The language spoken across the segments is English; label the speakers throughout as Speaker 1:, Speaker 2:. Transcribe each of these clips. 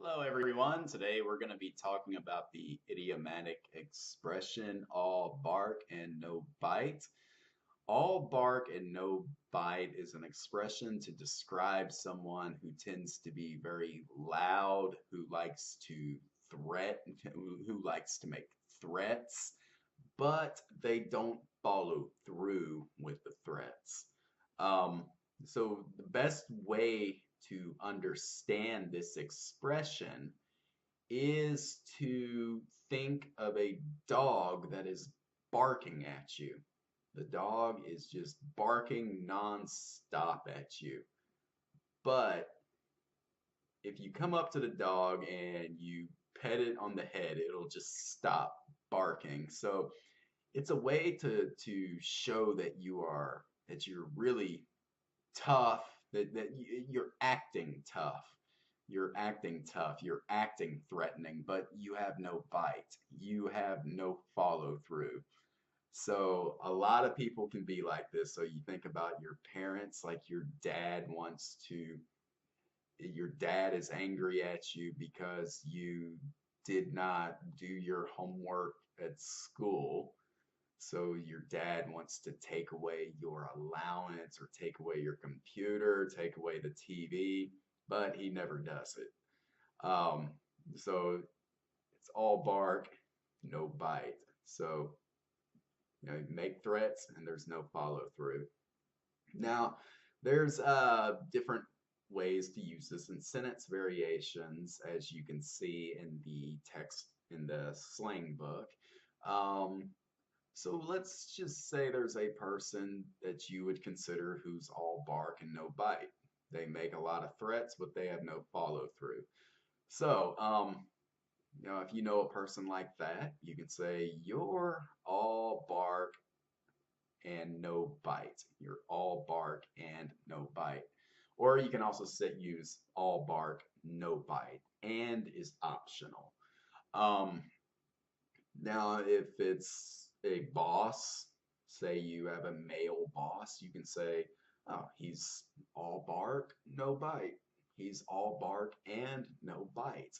Speaker 1: Hello, everyone. Today we're going to be talking about the idiomatic expression all bark and no bite. All bark and no bite is an expression to describe someone who tends to be very loud, who likes to who likes to make threats, but they don't follow through with the threats. Um, so the best way to understand this expression is to think of a dog that is barking at you. The dog is just barking nonstop at you. But if you come up to the dog and you pet it on the head, it'll just stop barking. So it's a way to show that you're really tough, that you're acting tough. You're acting tough, you're acting threatening, but you have no bite. You have no follow through. So a lot of people can be like this. So you think about your parents, like your dad is angry at you because you did not do your homework at school. So your dad wants to take away your allowance or take away your computer, take away the TV, but he never does it. So it's all bark, no bite. So, you make threats and there's no follow through. Now, there's different ways to use this in sentence variations, as you can see in the text in the slang book. Um, so let's just say there's a person that you would consider who's all bark and no bite. They make a lot of threats, but they have no follow through. So, if you know a person like that, you can say, "You're all bark and no bite." You're all bark and no bite. Or you can also use all bark, no bite, and is optional. Um, Now, if it's a boss, say you have a male boss, you can say, "Oh, he's all bark, no bite. He's all bark and no bite.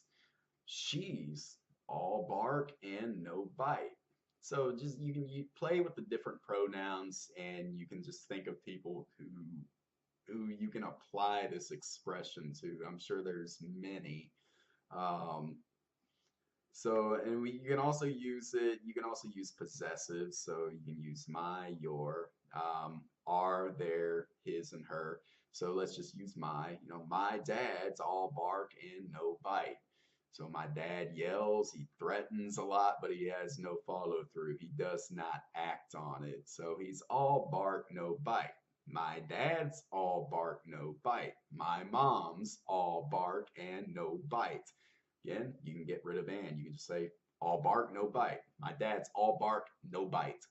Speaker 1: She's all bark and no bite." So just you play with the different pronouns and you can just think of people who you can apply this expression to. I'm sure there's many. Um, you can also use it, you can also use possessive. So you can use my, your, are, their, his, and her. So let's just use my. My dad's all bark and no bite. So my dad yells, he threatens a lot, but he has no follow through. He does not act on it. So he's all bark, no bite. My dad's all bark, no bite. My mom's all bark and no bite. Again, you can get rid of and. You can just say all bark, no bite. My dad's all bark, no bite.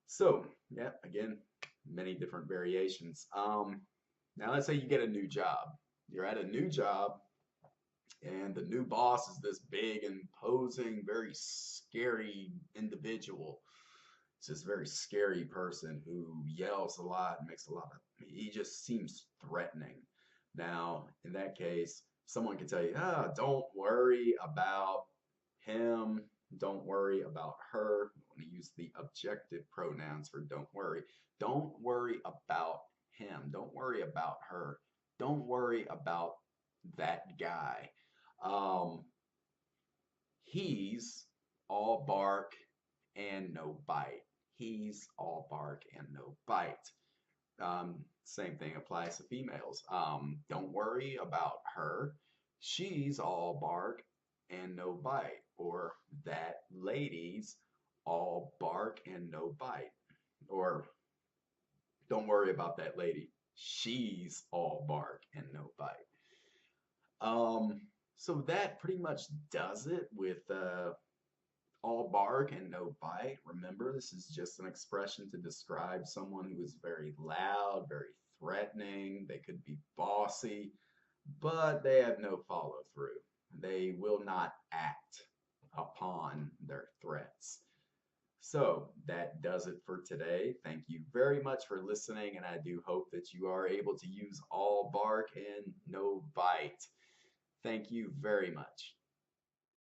Speaker 1: So, yeah, again, many different variations. Now let's say you get a new job. You're at a new job, and the new boss is this big, imposing, very scary individual. It's this very scary person who yells a lot and makes a lot of, he just seems threatening. Now, in that case, someone can tell you, don't worry about him, don't worry about her. I want to use the objective pronouns for don't worry. Don't worry about him. Don't worry about her. Don't worry about that guy. Um, he's all bark and no bite. He's all bark and no bite. Same thing applies to females. Don't worry about her. She's all bark and no bite. Or that lady's all bark and no bite. Or don't worry about that lady. She's all bark and no bite. Um, so that pretty much does it with all bark and no bite. Remember, this is just an expression to describe someone who is very loud, very threatening. They could be bossy, but they have no follow through. They will not act upon their threats. So that does it for today. Thank you very much for listening, and I do hope that you are able to use all bark and no bite Thank you very much.